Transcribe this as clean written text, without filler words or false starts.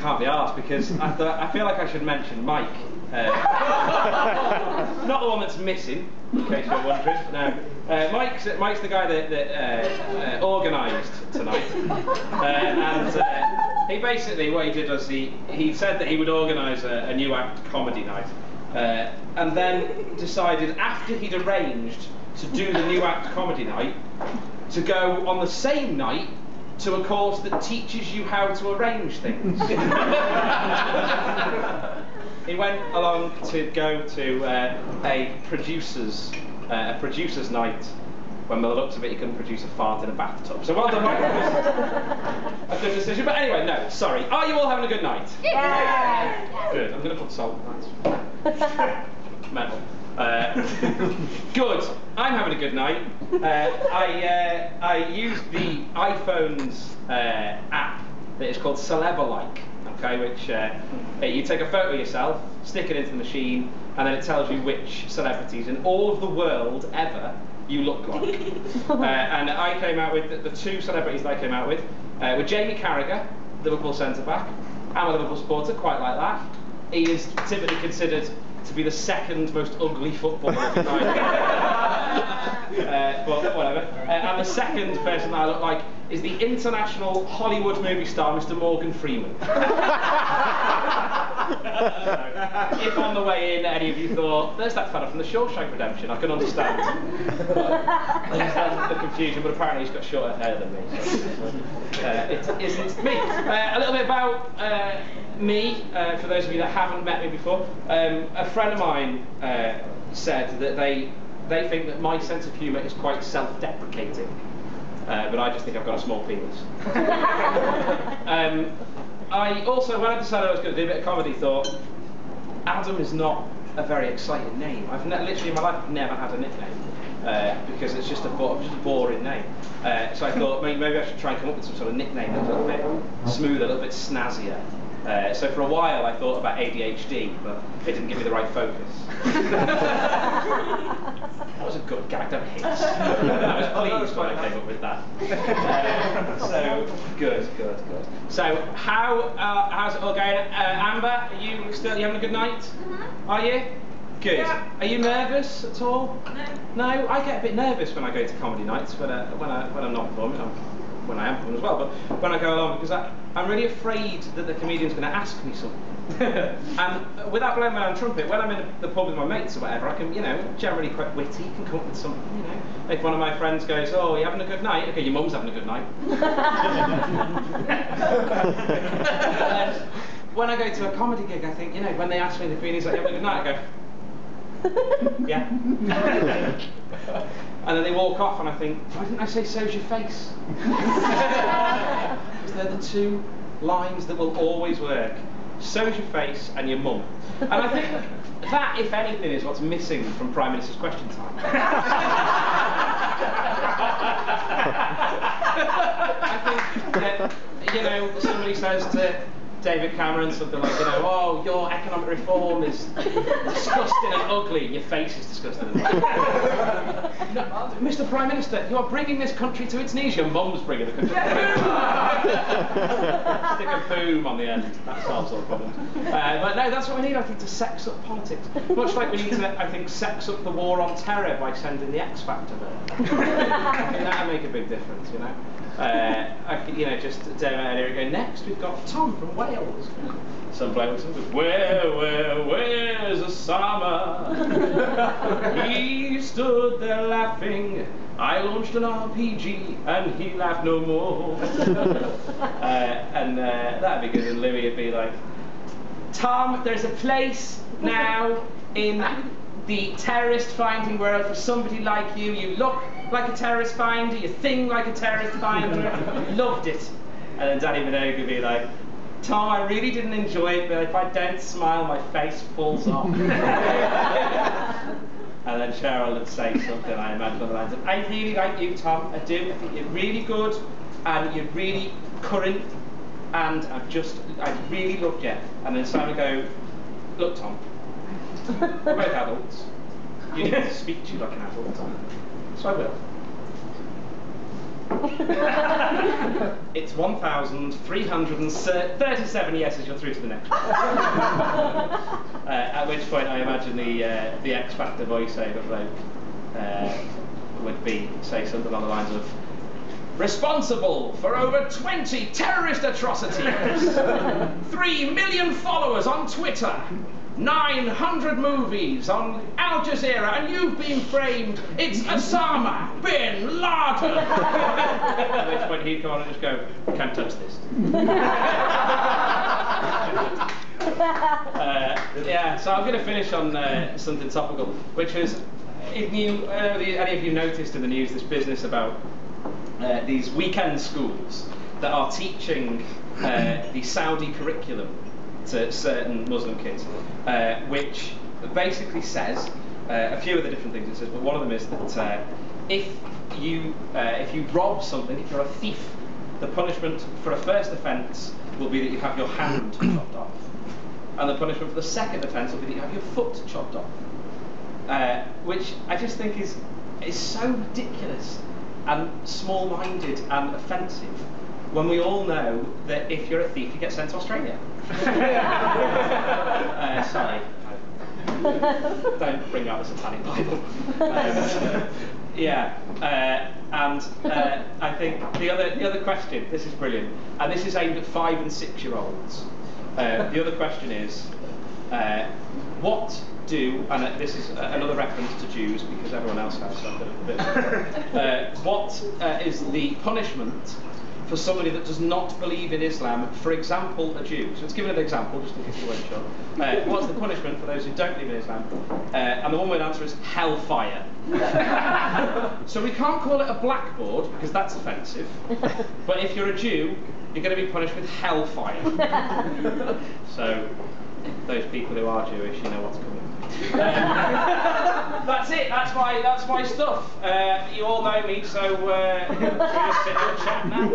can't be asked because I feel like I should mention Mike. Not the one that's missing, in case you're wondering. No, Mike's the guy that organised tonight, and he basically what he did was he said that he would organise a new act comedy night, and then decided after he'd arranged to do the new act comedy night to go on the same night to a course that teaches you how to arrange things. He went along to go to a producer's night when by the looks of it he couldn't produce a fart in a bathtub. So well done, Mike. A good decision. But anyway, no, sorry. Are you all having a good night? Yeah. Good. I'm going to put salt. Metal. Good. I'm having a good night. I used the iPhone's app that is called Celeb-alike, okay, which you take a photo of yourself, stick it into the machine, and then it tells you which celebrities in all of the world ever you look like. And I came out with the two celebrities that I came out with were Jamie Carragher, Liverpool centre-back. I'm a Liverpool supporter, quite like that. He is typically considered to be the second most ugly footballer of the night. But whatever. And the second person that I look like is the international Hollywood movie star, Mr. Morgan Freeman. If on the way in any of you thought, there's that fella from the Shawshank Redemption, I can understand. I understand the confusion, but apparently he's got shorter hair than me. So, it isn't me. A little bit about me, for those of you that haven't met me before. A friend of mine said that they think that my sense of humour is quite self-deprecating, but I just think I've got a small penis. I also, when I decided I was going to do a bit of comedy, thought Adam is not a very exciting name. I've literally in my life never had a nickname because it's just a boring name. So I thought maybe I should try and come up with some sort of nickname that's a little bit smoother, a little bit snazzier. So for a while I thought about ADHD, but it didn't give me the right focus. That was a good gag, don't hit. I was pleased when I came up with that. So good. So how's it all going? Amber, are you having a good night? Mm-hmm. Are you? Good. Yeah. Are you nervous at all? No. No, I get a bit nervous when I go to comedy nights, but when I'm not performing. When I am performing as well, but when I go along, because I'm really afraid that the comedian's going to ask me something. And without blowing my own trumpet, when I'm in the pub with my mates or whatever, I can, generally quite witty, can come up with something, If one of my friends goes, oh, you having a good night? Okay, your mum's having a good night. When I go to a comedy gig, I think, when they ask me, the comedian's like, you having a good night? I go, yeah. And then they walk off and I think, why didn't I say so's your face? Because they're the two lines that will always work. So's your face and your mum. And I think that, if anything, is what's missing from Prime Minister's Question Time. I think that, somebody says to David Cameron something like, oh, your economic reform is disgusting and ugly, and your face is disgusting and ugly. Mr. Prime Minister, you are bringing this country to its knees. Your mum's bringing the country to its knees. Stick a boom on the end. That solves all the problems. But no, that's what we need, I think, to sex up politics. Much like we need to, I think, sex up the war on terror by sending the X Factor there. I think that would make a big difference, just down earlier ago. Next, we've got Tom from Wales. Some bloke says, where's the summer? He stood there laughing. I launched an RPG and he laughed no more. That'd be good. And Louis would be like, Tom, there's a place now in the terrorist finding world for somebody like you. You look like a terrorist finder, you sing like a terrorist finder. Loved it. And then Danny Minogue would be like, Tom, I really didn't enjoy it, but if I don't smile, my face falls off. And then Cheryl would say something, I imagine, on the lines of, I really like you, Tom, I do. I think you're really good, and you're really current, and I really loved you. And then Simon would go, look, Tom, we're both adults. You need to speak to you like an adult, Tom. So I will. It's 1,337 yeses. You're through to the next one. At which point, I imagine the X Factor voiceover bloke would say something along the lines of, responsible for over 20 terrorist atrocities, 3 million followers on Twitter, 900 movies on Al Jazeera, and you've been framed. It's Osama bin Laden. At which point he'd come on and just go, can't touch this. Yeah, so I'm going to finish on something topical, which is, any of you noticed in the news this business about these weekend schools that are teaching the Saudi curriculum to certain Muslim kids, which basically says a few of the different things it says, but one of them is that if you rob something, if you're a thief, the punishment for a first offence will be that you have your hand chopped off, and the punishment for the second offence will be that you have your foot chopped off, which I just think is so ridiculous and small-minded and offensive, when we all know that if you're a thief, you get sent to Australia. Sorry. Don't bring out the Satanic Bible. I think the other question, this is brilliant, and this is aimed at 5 and 6 year olds. The other question is, what do, and this is another reference to Jews because everyone else has, so I'm going to what is the punishment for somebody that does not believe in Islam, for example, a Jew? So let's give an example, just in case you weren't sure. What's the punishment for those who don't believe in Islam? And the one-word answer is hellfire. So we can't call it a blackboard, because that's offensive. But if you're a Jew, you're going to be punished with hellfire. So those people who are Jewish, you know what's coming. That's it. That's my stuff. You all know me, so should we just sit and chat now?